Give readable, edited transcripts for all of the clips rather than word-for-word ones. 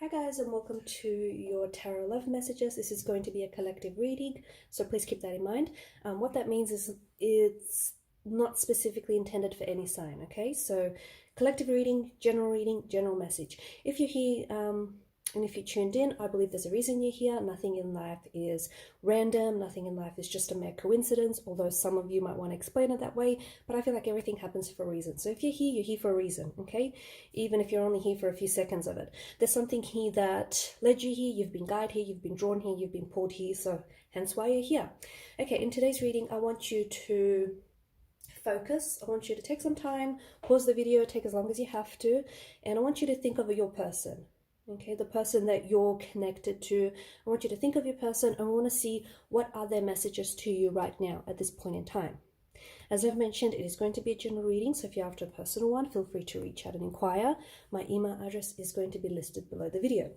Hi guys, and welcome to your Tarot Love Messages. This is going to be a collective reading, so please keep that in mind. What that means is it's not specifically intended for any sign, okay? So collective reading, general message. If you're here and if you tuned in, I believe there's a reason you're here. Nothing in life is random. Nothing in life is just a mere coincidence, although some of you might want to explain it that way, but I feel like everything happens for a reason. So if you're here for a reason, okay? Even if you're only here for a few seconds of it. There's something here that led you here, you've been guided here, you've been drawn here, you've been pulled here, so hence why you're here. Okay, in today's reading, I want you to focus. I want you to take some time, pause the video, take as long as you have to, and I want you to think of your person. Okay, the person that you're connected to. I want you to think of your person and I want to see what are their messages to you right now at this point in time. As I've mentioned, it is going to be a general reading, so if you're after a personal one, feel free to reach out and inquire. My email address is going to be listed below the video.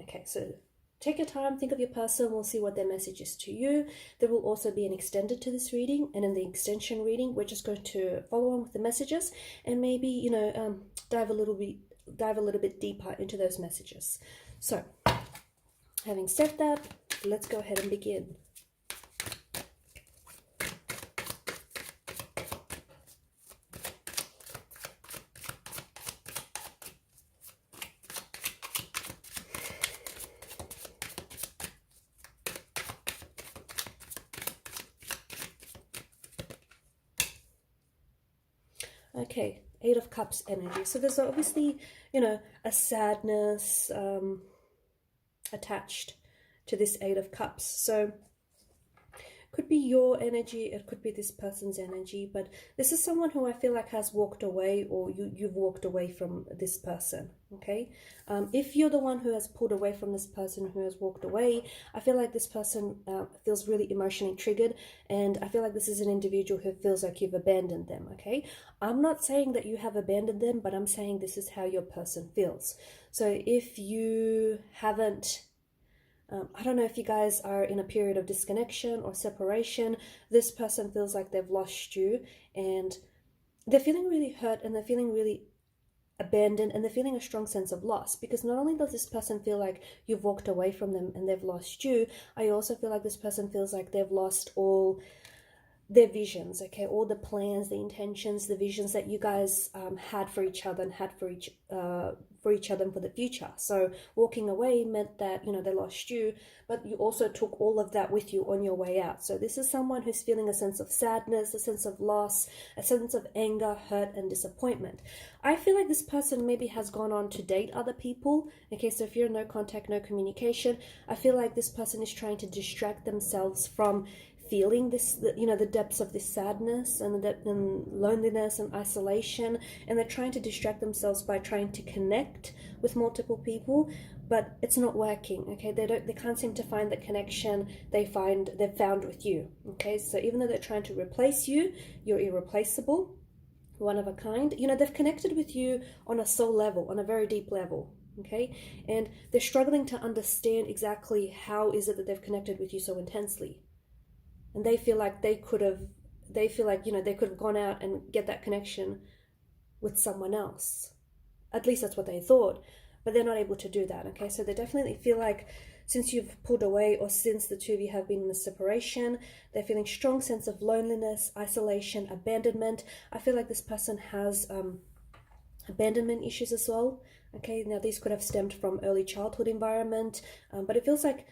Okay, so take your time, think of your person, we'll see what their message is to you. There will also be an extended to this reading, and in the extension reading, we're just going to follow on with the messages and maybe, dive a little bit deeper into those messages. So, having said that, let's go ahead and begin. Okay, Eight of Cups energy. So there's obviously, a sadness attached to this Eight of Cups. So it could be your energy, it could be this person's energy, but this is someone who I feel like has walked away, or you've walked away from this person, okay? If you're the one who has pulled away from this person who has walked away, I feel like this person feels really emotionally triggered, and I feel like this is an individual who feels like you've abandoned them, okay? I'm not saying that you have abandoned them, but I'm saying this is how your person feels. So if you haven't I don't know if you guys are in a period of disconnection or separation. This person feels like they've lost you and they're feeling really hurt and they're feeling really abandoned and they're feeling a strong sense of loss, because not only does this person feel like you've walked away from them and they've lost you, I also feel like this person feels like they've lost all their visions, okay, all the plans, the intentions, the visions that you guys had for each other and had for each other and for the future. So walking away meant that, they lost you, but you also took all of that with you on your way out. So this is someone who's feeling a sense of sadness, a sense of loss, a sense of anger, hurt, and disappointment. I feel like this person maybe has gone on to date other people. Okay, so if you're no contact, no communication, I feel like this person is trying to distract themselves from feeling this, the depths of this sadness and the depth and loneliness and isolation, and they're trying to distract themselves by trying to connect with multiple people, but it's not working. Okay, they can't seem to find the connection they've found with you. Okay, so even though they're trying to replace you, you're irreplaceable, one of a kind. They've connected with you on a soul level, on a very deep level. Okay, and they're struggling to understand exactly how is it that they've connected with you so intensely. And they feel like they could have gone out and get that connection with someone else. At least that's what they thought, but they're not able to do that, okay? So they definitely feel like since you've pulled away, or since the two of you have been in a separation, they're feeling strong sense of loneliness, isolation, abandonment. I feel like this person has abandonment issues as well, okay? Now these could have stemmed from early childhood environment, but it feels like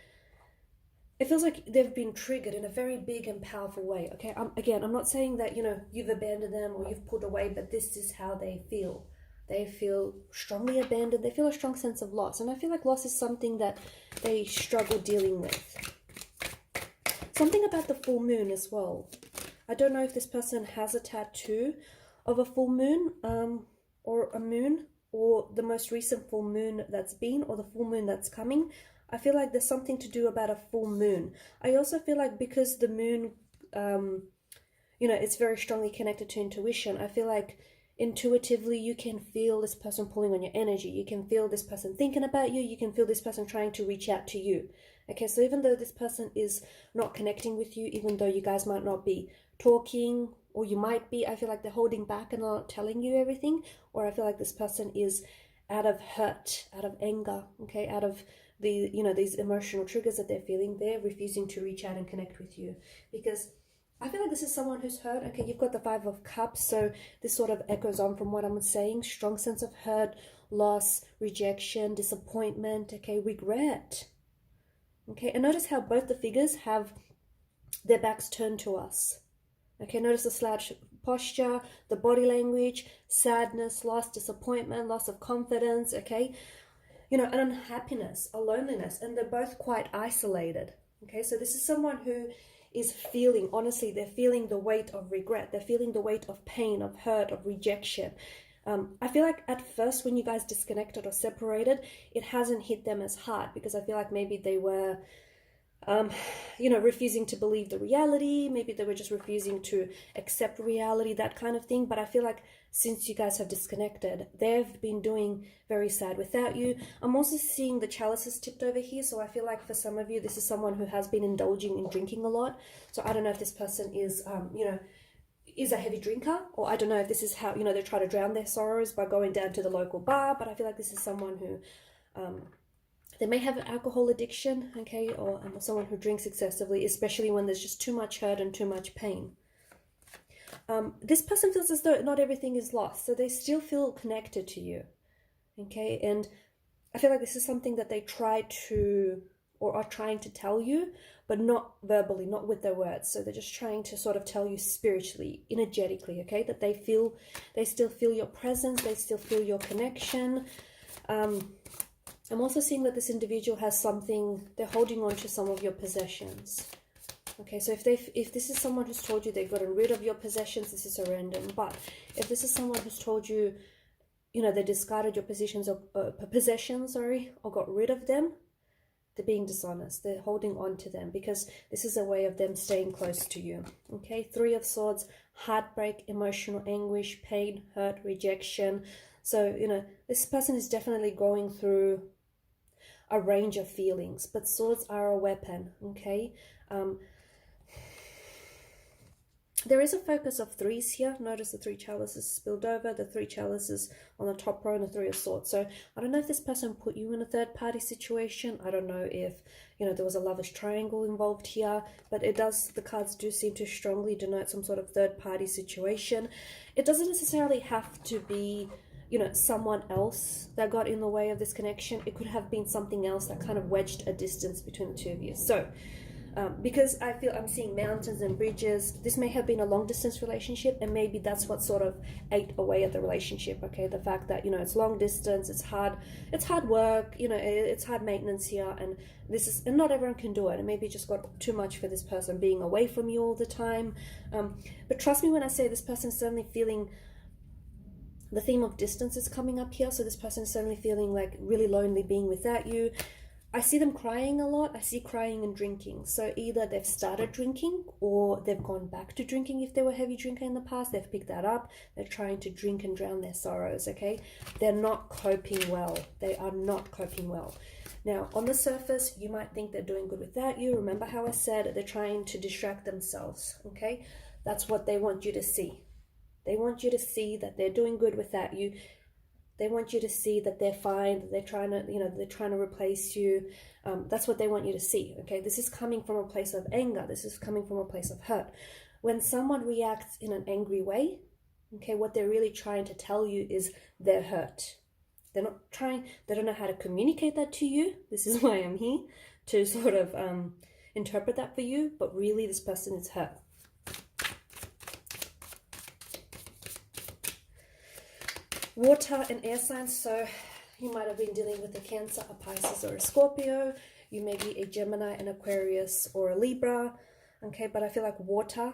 they've been triggered in a very big and powerful way, okay? Again, I'm not saying that, you've abandoned them or you've pulled away, but this is how they feel. They feel strongly abandoned. They feel a strong sense of loss. And I feel like loss is something that they struggle dealing with. Something about the full moon as well. I don't know if this person has a tattoo of a full moon or a moon, or the most recent full moon that's been, or the full moon that's coming. I feel like there's something to do about a full moon. I also feel like because the moon, it's very strongly connected to intuition. I feel like intuitively you can feel this person pulling on your energy. You can feel this person thinking about you. You can feel this person trying to reach out to you. Okay, so even though this person is not connecting with you, even though you guys might not be talking, or you might be, I feel like they're holding back and not telling you everything, or I feel like this person is out of hurt, out of anger, okay, out of the, you know, these emotional triggers that they're feeling. They're refusing to reach out and connect with you, because I feel like this is someone who's hurt. Okay, you've got the Five of Cups, so this sort of echoes on from what I'm saying. Strong sense of hurt, loss, rejection, disappointment, okay, regret. Okay, and notice how both the figures have their backs turned to us. Okay, notice the slouch posture, the body language, sadness, loss, disappointment, loss of confidence, okay? You know, an unhappiness, a loneliness, and they're both quite isolated. Okay, so this is someone who is feeling, honestly, they're feeling the weight of regret. They're feeling the weight of pain, of hurt, of rejection. I feel like at first when you guys disconnected or separated, it hasn't hit them as hard, because I feel like maybe they were you know, refusing to believe the reality. Maybe they were just refusing to accept reality, that kind of thing. But I feel like since you guys have disconnected, they've been doing very sad without you. I'm also seeing the chalices tipped over here. So I feel like for some of you, this is someone who has been indulging in drinking a lot. So I don't know if this person is, you know, is a heavy drinker, or I don't know if this is how, you know, they try to drown their sorrows by going down to the local bar. But I feel like this is someone who, they may have an alcohol addiction, okay, or someone who drinks excessively, especially when there's just too much hurt and too much pain. This person feels as though not everything is lost, so they still feel connected to you, okay, and I feel like this is something that they try to, or are trying to tell you, but not verbally, not with their words. So they're just trying to sort of tell you spiritually, energetically, okay, that they still feel your presence, they still feel your connection. I'm also seeing that this individual has something, they're holding on to some of your possessions. Okay, so if this is someone who's told you they've gotten rid of your possessions, this is a random. But if this is someone who's told you, you know, they discarded your possessions, or got rid of them, they're being dishonest. They're holding on to them because this is a way of them staying close to you. Okay, Three of Swords, heartbreak, emotional anguish, pain, hurt, rejection. So, you know, this person is definitely going through a range of feelings, but swords are a weapon, okay? There is a focus of threes here. Notice the three chalices spilled over, the three chalices on the top row, and the Three of Swords. So I don't know if this person put you in a third party situation. I don't know if, you know, there was a lovers triangle involved here, but it does, the cards do seem to strongly denote some sort of third party situation. It doesn't necessarily have to be, you know, someone else that got in the way of this connection. It could have been something else that kind of wedged a distance between the two of you. So because I feel I'm seeing mountains and bridges, this may have been a long distance relationship, and maybe that's what sort of ate away at the relationship. Okay, the fact that, you know, it's long distance, it's hard work, you know, it's hard maintenance here, and not everyone can do it, and maybe it just got too much for this person being away from you all the time. But trust me when I say this person is certainly feeling, the theme of distance is coming up here. So this person is certainly feeling like really lonely being without you. I see them crying a lot. I see crying and drinking. So either they've started drinking or they've gone back to drinking. If they were a heavy drinker in the past, they've picked that up. They're trying to drink and drown their sorrows, okay? They're not coping well. They are not coping well. Now, on the surface, you might think they're doing good without you. Remember how I said they're trying to distract themselves, okay? That's what they want you to see. They want you to see that they're doing good without you. They want you to see that they're fine, that they're trying to, you know, they're trying to replace you. That's what they want you to see, okay? This is coming from a place of anger. This is coming from a place of hurt. When someone reacts in an angry way, okay, what they're really trying to tell you is they're hurt. They're not trying, they don't know how to communicate that to you. This is why I'm here, to sort of interpret that for you, but really this person is hurt. Water and air signs, so you might have been dealing with a Cancer, a Pisces, or a Scorpio. You may be a Gemini, an Aquarius, or a Libra, okay? But I feel like water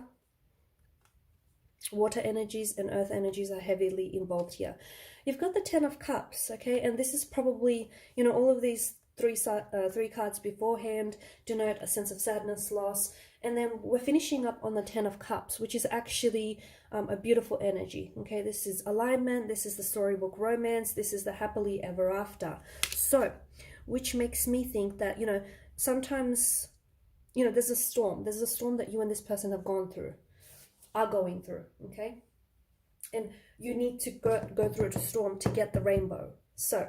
energies and earth energies are heavily involved here. You've got the Ten of Cups, okay? And this is probably, you know, all of these three cards beforehand denote a sense of sadness, loss, and then we're finishing up on the Ten of Cups, which is actually a beautiful energy, okay? This is alignment, this is the storybook romance, this is the happily ever after. So, which makes me think that, you know, sometimes, you know, there's a storm that you and this person have gone through, are going through, okay? And you need to go through the storm to get the rainbow. So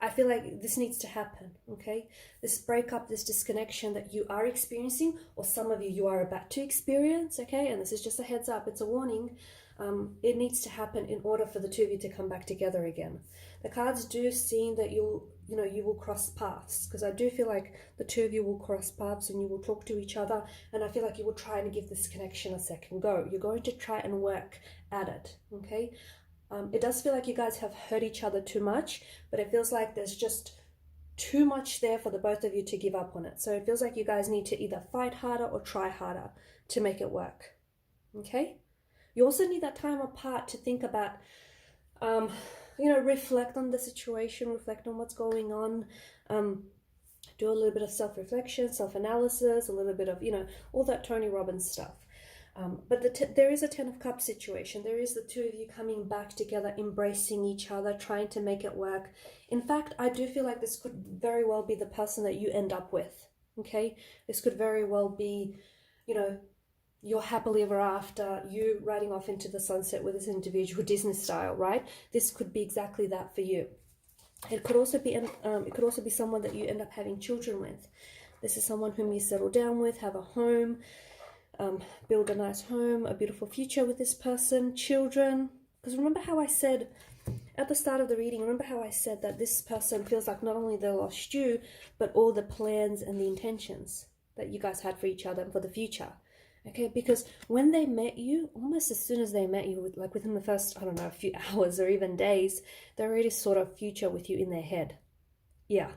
I feel like this needs to happen, okay? This breakup, this disconnection that you are experiencing, or some of you are about to experience, okay? And this is just a heads up, it's a warning. It needs to happen in order for the two of you to come back together again. The cards do seem that you will cross paths, because I do feel like the two of you will cross paths and you will talk to each other, and I feel like you will try and give this connection a second go. You're going to try and work at it, okay? It does feel like you guys have hurt each other too much, but it feels like there's just too much there for the both of you to give up on it. So it feels like you guys need to either fight harder or try harder to make it work, okay? You also need that time apart to think about, reflect on the situation, reflect on what's going on, do a little bit of self-reflection, self-analysis, a little bit of, all that Tony Robbins stuff. But there is a Ten of Cups situation. There is the two of you coming back together, embracing each other, trying to make it work. In fact, I do feel like this could very well be the person that you end up with, okay? This could very well be, your happily ever after, you riding off into the sunset with this individual, Disney style, right? This could be exactly that for you. It could also be someone that you end up having children with. This is someone whom you settle down with, have a home, build a nice home, a beautiful future with this person, children. Because remember how I said at the start of the reading, remember how I said that this person feels like not only they lost you, but all the plans and the intentions that you guys had for each other and for the future. Okay, because when they met you, almost as soon as they met you, like within the first, I don't know, a few hours or even days, they already saw a future with you in their head. Yeah,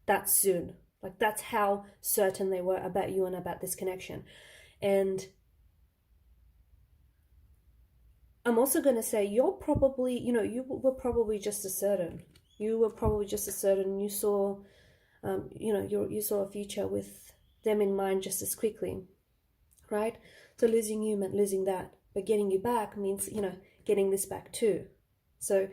that soon. Like that's how certain they were about you and about this connection. And I'm also going to say you're probably, you were probably just as certain. You were probably just as certain. You saw, you saw a future with them in mind just as quickly, right? So losing you meant losing that, but getting you back means, getting this back too. So,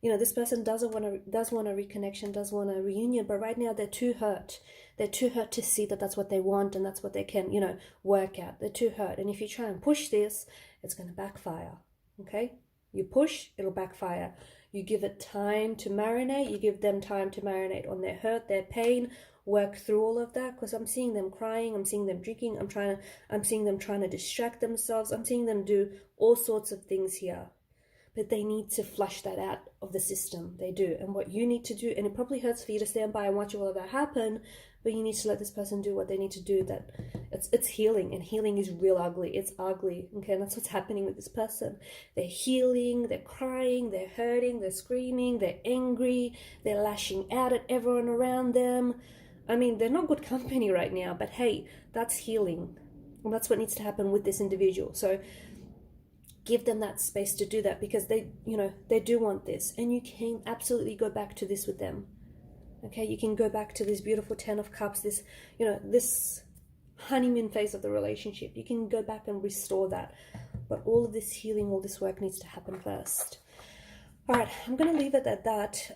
this person does want a reconnection, does want a reunion, but right now they're too hurt. They're too hurt to see that that's what they want and that's what they can, work at. They're too hurt. And if you try and push this, it's going to backfire, okay? You push, it'll backfire. You give it time to marinate. You give them time to marinate on their hurt, their pain, work through all of that, because I'm seeing them crying, I'm seeing them drinking, I'm seeing them trying to distract themselves. I'm seeing them do all sorts of things here. But they need to flush that out of the system. They do. And what you need to do, and it probably hurts for you to stand by and watch all of that happen, but you need to let this person do what they need to do. That it's healing, and healing is real ugly. It's ugly, okay? And that's what's happening with this person. They're healing, they're crying, they're hurting, they're screaming, they're angry, they're lashing out at everyone around them. I mean, they're not good company right now, but hey, that's healing. And that's what needs to happen with this individual. So give them that space to do that, because they do want this, and you can absolutely go back to this with them. Okay, you can go back to this beautiful Ten of Cups, this, this honeymoon phase of the relationship. You can go back and restore that. But all of this healing, all this work needs to happen first. All right, I'm going to leave it at that.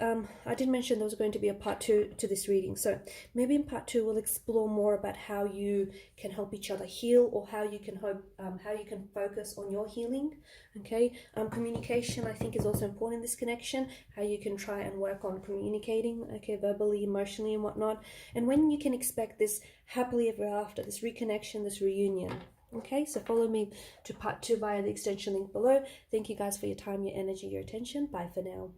I did mention there was going to be a part 2 to this reading. So maybe in part 2, we'll explore more about how you can help each other heal, or how you can focus on your healing. Okay, communication I think is also important in this connection. How you can try and work on communicating, okay, verbally, emotionally, and whatnot. And when you can expect this happily ever after, this reconnection, this reunion. Okay, so follow me to part 2 via the extension link below. Thank you guys for your time, your energy, your attention. Bye for now.